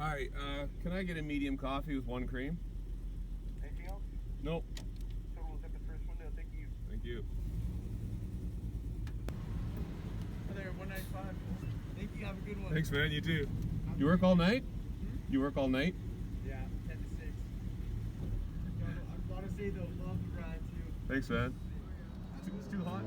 Hi, can I get a medium coffee with 1 cream? Anything else? Nope. Total was at the first window. Thank you. Thank you. Hi there, 195. Thank you. Have a good one. Thanks, man. You too. You work all night? You work all night? Yeah, 10 to 6. I gotta say though, love the ride too. Thanks, man. It's too hot.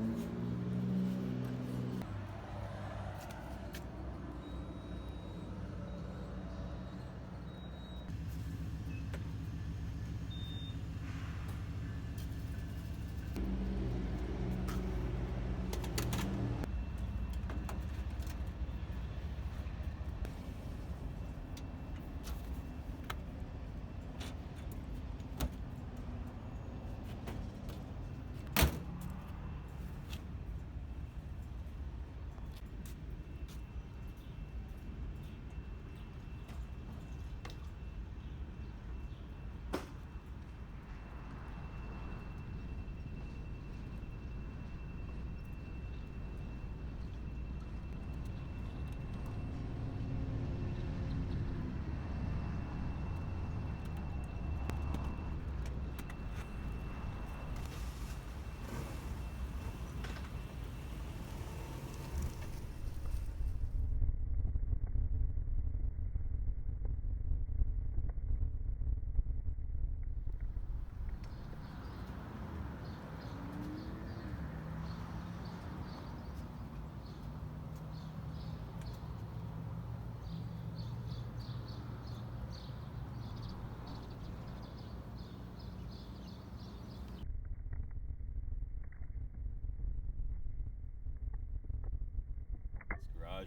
Garage.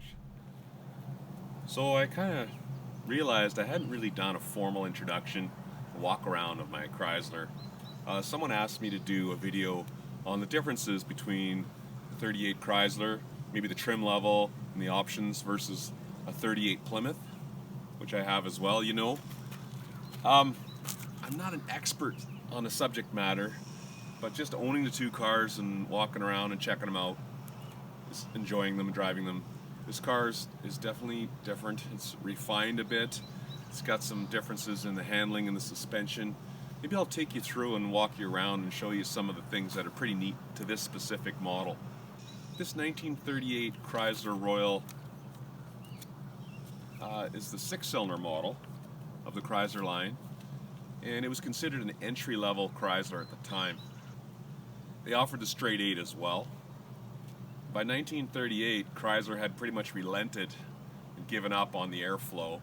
So I kind of realized I hadn't really done a formal introduction, a walk around of my Chrysler. Someone asked me to do a video on the differences between the 38 Chrysler, maybe the trim level and the options versus a 38 Plymouth, which I have as well, you know. I'm not an expert on the subject matter, but just owning the two cars and walking around and checking them out, just enjoying them and driving them. This car is definitely different. It's refined a bit. It's got some differences in the handling and the suspension. Maybe I'll take you through and walk you around and show you some of the things that are pretty neat to this specific model. This 1938 Chrysler Royal is the 6-cylinder model of the Chrysler line, and it was considered an entry-level Chrysler at the time. They offered the straight 8 as well. By 1938, Chrysler had pretty much relented and given up on the airflow.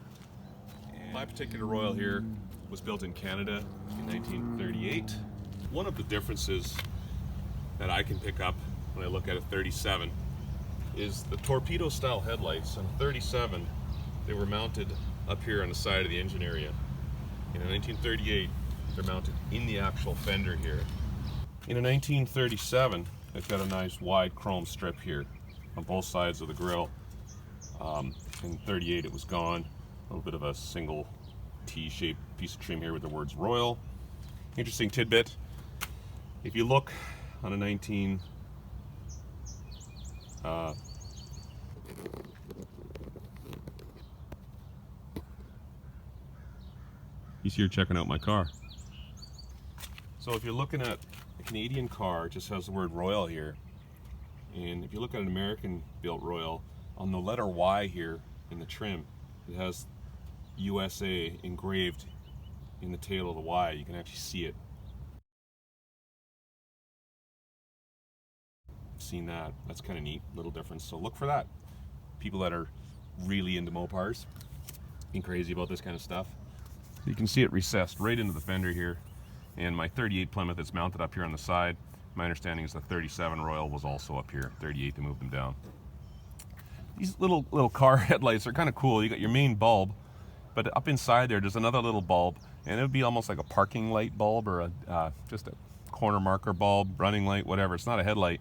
And my particular Royal here was built in Canada in 1938. One of the differences that I can pick up when I look at a 37 is the torpedo-style headlights. On 37, they were mounted up here on the side of the engine area. In a 1938, they're mounted in the actual fender here. In a 1937, they've got a nice wide chrome strip here on both sides of the grille. In 38 it was gone. A little bit of a single T-shaped piece of trim here with the words Royal. Interesting tidbit. If you look on a 19... he's here checking out my car. So if you're looking at a Canadian car, it just has the word Royal here. And if you look at an American built Royal, on the letter Y here in the trim, it has USA engraved in the tail of the Y. You can actually see it. Seen that. That's kind of neat, little difference. So look for that. People that are really into Mopars, being crazy about this kind of stuff. So you can see it recessed right into the fender here. And my 38 Plymouth is mounted up here on the side. My understanding is the 37 Royal was also up here. 38, they moved them down. These little car headlights are kind of cool. You got your main bulb, but up inside there's another little bulb, and it would be almost like a parking light bulb or just a corner marker bulb, running light, whatever. It's not a headlight.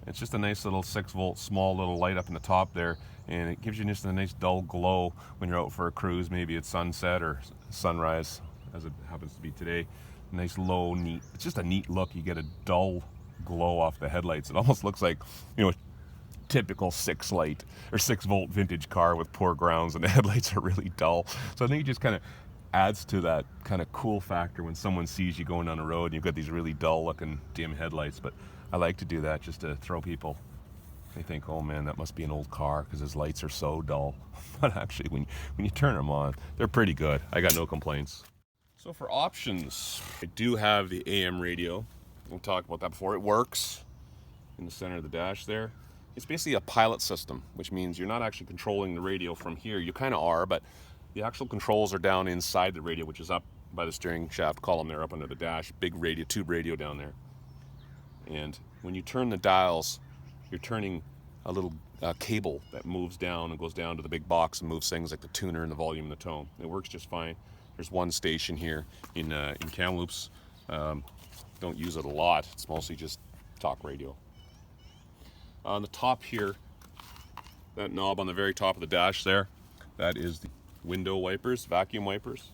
It's just a nice little 6-volt small little light up in the top there, and it gives you just a nice dull glow when you're out for a cruise. Maybe it's sunset or sunrise, as it happens to be today. Nice low, neat. It's just a neat look. You get a dull glow off the headlights. It almost looks like, you know, typical 6-volt vintage car with poor grounds, and the headlights are really dull. So I think it just kind of adds to that kind of cool factor when someone sees you going down the road and you've got these really dull looking dim headlights. But I like to do that just to throw people. They think, oh man, that must be an old car because his lights are so dull. But actually, when you turn them on, they're pretty good. I got no complaints. So for options, I do have the AM radio. We'll talk about that before. It works in the center of the dash there. It's basically a pilot system, which means you're not actually controlling the radio from here. You kind of are, but the actual controls are down inside the radio, which is up by the steering shaft column there, up under the dash. Big radio, tube radio down there. And when you turn the dials, you're turning a little cable that moves down and goes down to the big box and moves things like the tuner and the volume and the tone. It works just fine. There's one station here in Kamloops. Don't use it a lot. It's mostly just talk radio. On the top here, that knob on the very top of the dash there, that is the window wipers, vacuum wipers.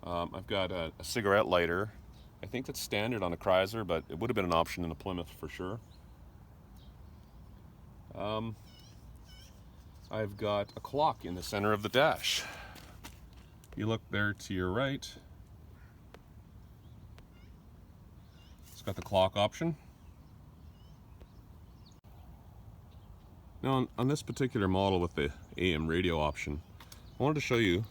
I've got a cigarette lighter. I think that's standard on a Chrysler, but it would have been an option in a Plymouth for sure. I've got a clock in the center of the dash. You look there to your right, it's got the clock option. Now on this particular model with the AM radio option, I wanted to show you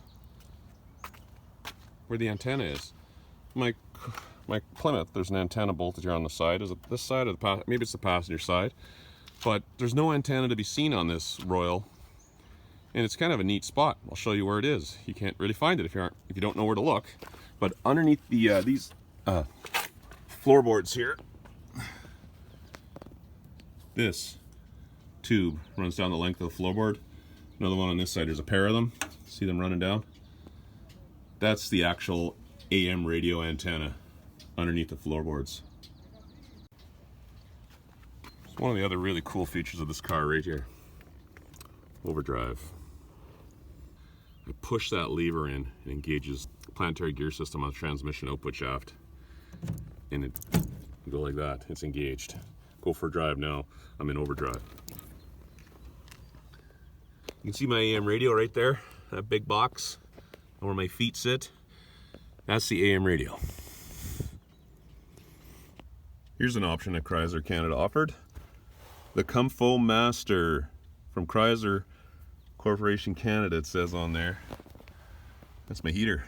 where the antenna is. My Plymouth, there's an antenna bolted here on the side. Is it this side or maybe it's the passenger side? But there's no antenna to be seen on this Royal, and it's kind of a neat spot. I'll show you where it is. You can't really find it if you don't know where to look. But underneath the these floorboards here, this tube runs down the length of the floorboard. Another one on this side. There's a pair of them. See them running down? That's the actual AM radio antenna underneath the floorboards. It's one of the other really cool features of this car right here. Overdrive. I push that lever in, it engages the planetary gear system on the transmission output shaft. And it go like that, it's engaged. Go for a drive now, I'm in overdrive. You can see my AM radio right there, that big box, where my feet sit. That's the AM radio. Here's an option that Chrysler Canada offered. The Comfo Master from Chrysler Corporation Canada, it says on there. That's my heater.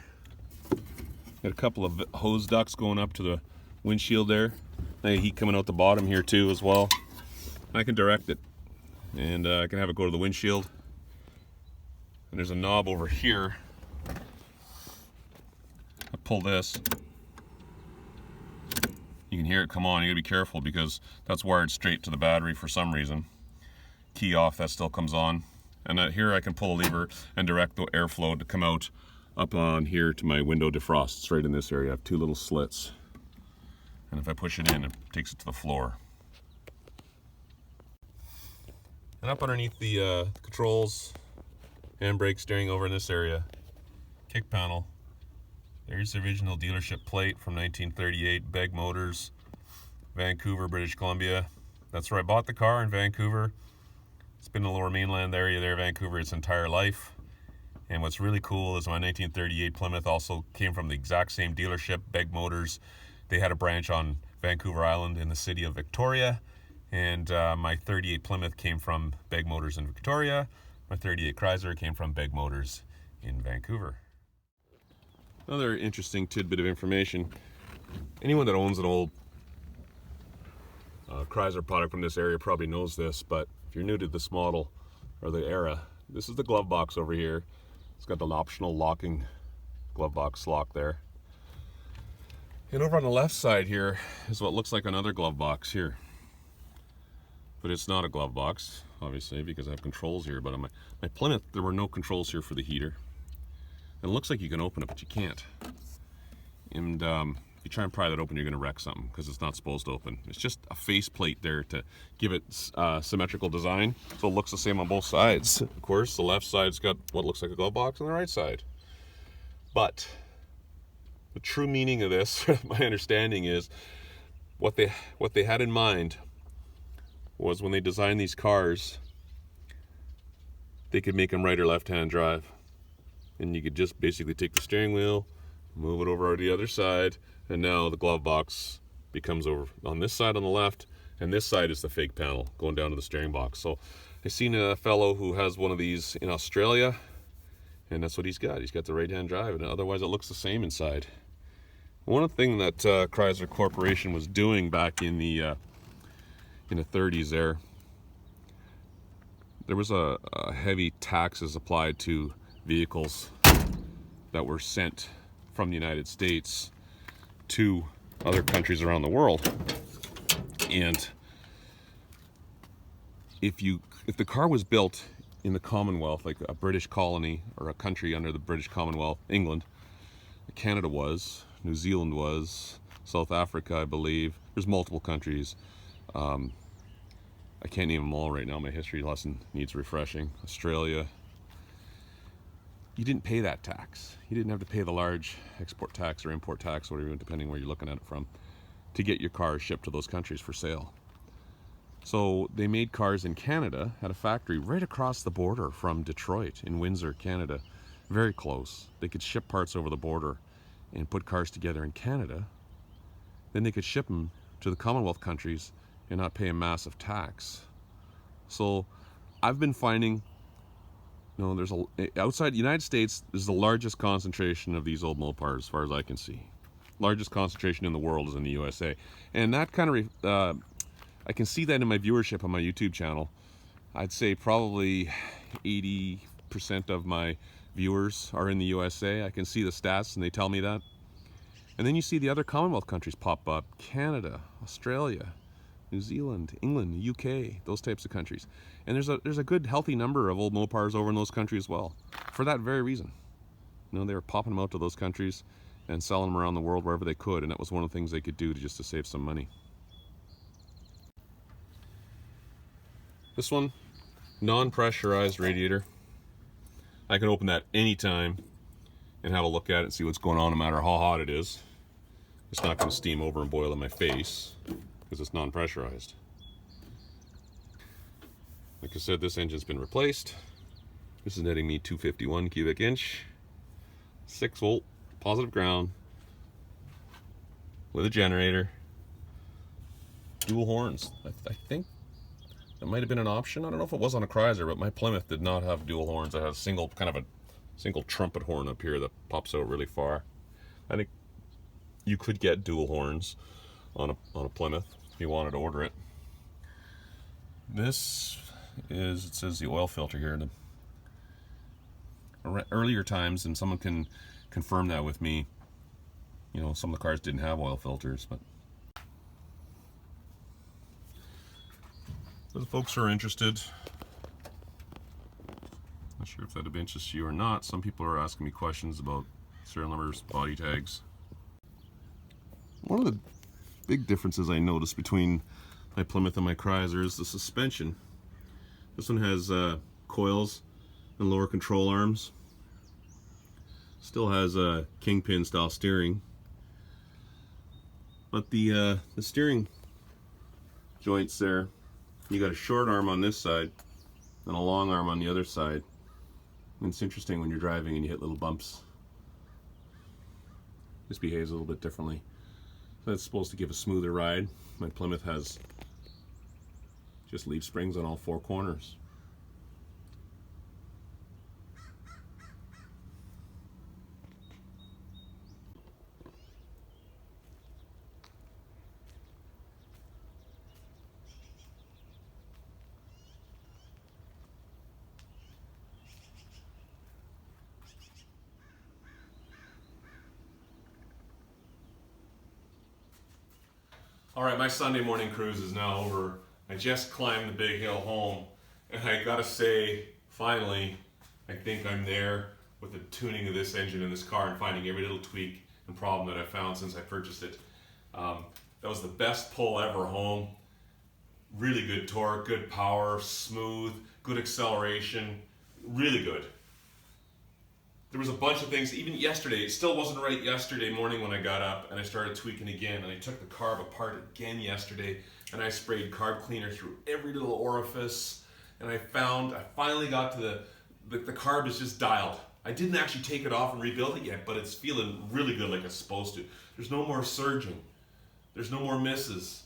Got a couple of hose ducts going up to the windshield there. I got heat coming out the bottom here too as well. I can direct it, and I can have it go to the windshield. And there's a knob over here. I pull this. You can hear it come on. You gotta be careful because that's wired straight to the battery for some reason. Key off, that still comes on. And here I can pull a lever and direct the airflow to come out up on here to my window defrost. It's right in this area. I have two little slits. And if I push it in, it takes it to the floor. And up underneath the controls, handbrake, steering over in this area, kick panel. There's the original dealership plate from 1938, Begg Motors, Vancouver, British Columbia. That's where I bought the car, in Vancouver. It's been in the Lower Mainland area there, Vancouver, its entire life. And what's really cool is my 1938 Plymouth also came from the exact same dealership, Begg Motors. They had a branch on Vancouver Island in the city of Victoria. And my 38 Plymouth came from Begg Motors in Victoria. My 38 Chrysler came from Begg Motors in Vancouver. Another interesting tidbit of information. Anyone that owns an old Chrysler product from this area probably knows this, but if you're new to this model or the era, this is the glove box over here. It's got the optional locking glove box lock there. And over on the left side here is what looks like another glove box here. But it's not a glove box, obviously, because I have controls here. But on my Plymouth, there were no controls here for the heater. And it looks like you can open it, but you can't. And if you try and pry that open, you're going to wreck something because it's not supposed to open. It's just a faceplate there to give it symmetrical design, so it looks the same on both sides. Of course, the left side's got what looks like a glove box on the right side. But the true meaning of this, my understanding is, what they had in mind was when they designed these cars, they could make them right or left-hand drive. And you could just basically take the steering wheel, move it over to the other side, and now the glove box becomes over on this side on the left, and this side is the fake panel going down to the steering box. So I seen a fellow who has one of these in Australia, and that's what he's got. He's got the right-hand drive, and otherwise it looks the same inside. One thing that Chrysler Corporation was doing back in the 30s there was a heavy taxes applied to vehicles that were sent from the United States to other countries around the world. And if the car was built in the Commonwealth, like a British colony or a country under the British Commonwealth, England, Canada was, New Zealand was, South Africa, I believe. There's multiple countries. I can't name them all right now. My history lesson needs refreshing. Australia. You didn't pay that tax. You didn't have to pay the large export tax or import tax, whatever, depending where you're looking at it from, to get your car shipped to those countries for sale. So they made cars in Canada at a factory right across the border from Detroit in Windsor, Canada. Very close. They could ship parts over the border and put cars together in Canada. Then they could ship them to the Commonwealth countries and not pay a massive tax. So I've been finding, there's outside the United States, there's the largest concentration of these old Mopars as far as I can see. Largest concentration in the world is in the USA. And that kind of, I can see that in my viewership on my YouTube channel. I'd say probably 80% of my viewers are in the USA. I can see the stats and they tell me that. And then you see the other Commonwealth countries pop up: Canada, Australia, New Zealand, England, UK, those types of countries. And there's a good healthy number of old Mopars over in those countries as well, for that very reason. They were popping them out to those countries and selling them around the world wherever they could, and that was one of the things they could do just to save some money. This one, non-pressurized radiator. I can open that anytime and have a look at it and see what's going on, no matter how hot it is. It's not going to steam over and boil in my face because it's non-pressurized. Like I said, this engine's been replaced. This is netting me 251 cubic inch, 6 volt, positive ground, with a generator, dual horns. I think that might have been an option. I don't know if it was on a Chrysler, but my Plymouth did not have dual horns. It had a single trumpet horn up here that pops out really far. I think you could get dual horns on a Plymouth if you wanted to order it. This is, it says the oil filter here. Earlier times, and someone can confirm that with me, some of the cars didn't have oil filters, but for the folks who are interested, not sure if that would interest you or not. Some people are asking me questions about serial numbers, body tags. One of the big differences I noticed between my Plymouth and my Chrysler is the suspension. This one has coils and lower control arms. Still has a kingpin style steering, but the steering joints there, you got a short arm on this side and a long arm on the other side. And it's interesting when you're driving and you hit little bumps. This behaves a little bit differently. That's supposed to give a smoother ride. My Plymouth has just leaf springs on all 4 corners. All right, my Sunday morning cruise is now over. I just climbed the big hill home, and I gotta say, finally, I think I'm there with the tuning of this engine in this car and finding every little tweak and problem that I've found since I purchased it. That was the best pull ever home. Really good torque, good power, smooth, good acceleration, really good. There was a bunch of things, even yesterday, it still wasn't right yesterday morning when I got up and I started tweaking again, and I took the car apart again yesterday and I sprayed carb cleaner through every little orifice, and I finally got to the carb is just dialed. I didn't actually take it off and rebuild it yet, but it's feeling really good like it's supposed to. There's no more surging. There's no more misses.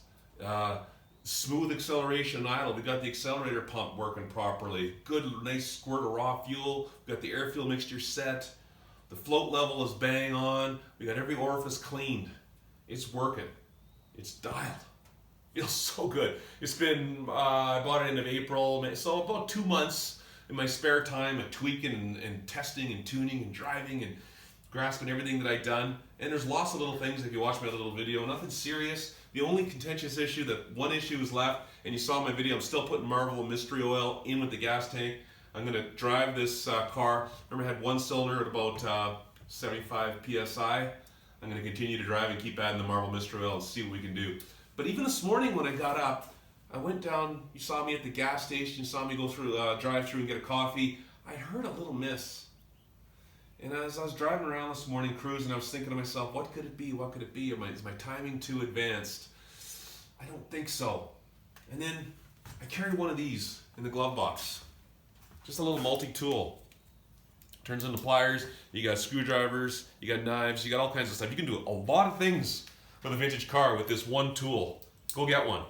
Smooth acceleration and idle. We got the accelerator pump working properly. Good, nice squirt of raw fuel. We got the air fuel mixture set. The float level is bang on. We got every orifice cleaned. It's working. It's dialed. Feels so good. It's been, I bought it end of April, so about 2 months in my spare time of tweaking and testing and tuning and driving and grasping everything that I've done. And there's lots of little things if you watch my little video, nothing serious. The only contentious issue, that one issue is left, and you saw my video, I'm still putting Marvel mystery oil in with the gas tank. I'm gonna drive this car. Remember I had one cylinder at about 75 PSI. I'm gonna continue to drive and keep adding the Marvel mystery oil and see what we can do. But even this morning when I got up, I went down, you saw me at the gas station, you saw me go through, drive through and get a coffee. I heard a little miss. And as I was driving around this morning, cruising, I was thinking to myself, what could it be? What could it be? Is my timing too advanced? I don't think so. And then I carry one of these in the glove box. Just a little multi-tool. Turns into pliers, you got screwdrivers, you got knives, you got all kinds of stuff. You can do a lot of things with a vintage car with this one tool. Go get one.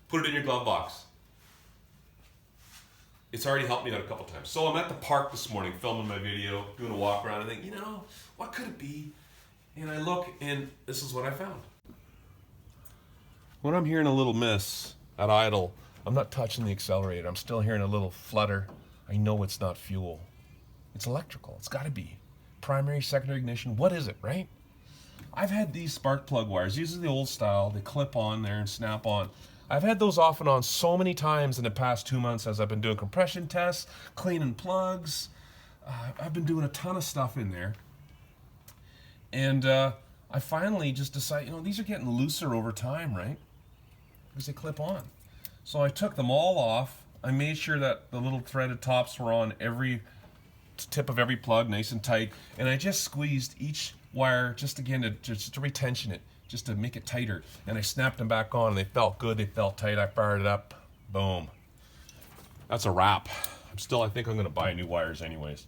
Put it in your glove box. It's already helped me out a couple times. So I'm at the park this morning filming my video, doing a walk around, and I think, what could it be? And I look, and this is what I found. When I'm hearing a little miss at idle, I'm not touching the accelerator. I'm still hearing a little flutter. I know it's not fuel. It's electrical. It's got to be. Primary, secondary ignition. What is it, right? I've had these spark plug wires. These are the old style. They clip on there and snap on. I've had those off and on so many times in the past 2 months as I've been doing compression tests, cleaning plugs. I've been doing a ton of stuff in there. And I finally just decided, these are getting looser over time, right? Because they clip on. So I took them all off. I made sure that the little threaded tops were on every tip of every plug, nice and tight. And I just squeezed each wire just again to retension it, just to make it tighter. And I snapped them back on and they felt good, they felt tight. I fired it up, boom. That's a wrap. I think I'm gonna buy new wires anyways.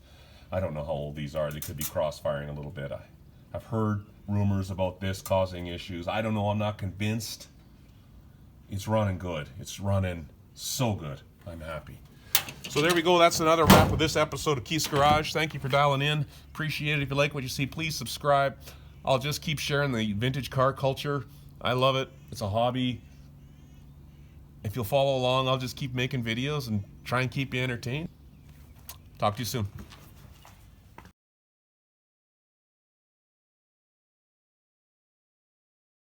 I don't know how old these are. They could be cross-firing a little bit. I've heard rumors about this causing issues. I don't know, I'm not convinced. It's running good. It's running so good. I'm happy. So there we go. That's another wrap of this episode of Keith's Garage. Thank you for dialing in. Appreciate it. If you like what you see, please subscribe. I'll just keep sharing the vintage car culture. I love it. It's a hobby. If you'll follow along, I'll just keep making videos and try and keep you entertained. Talk to you soon.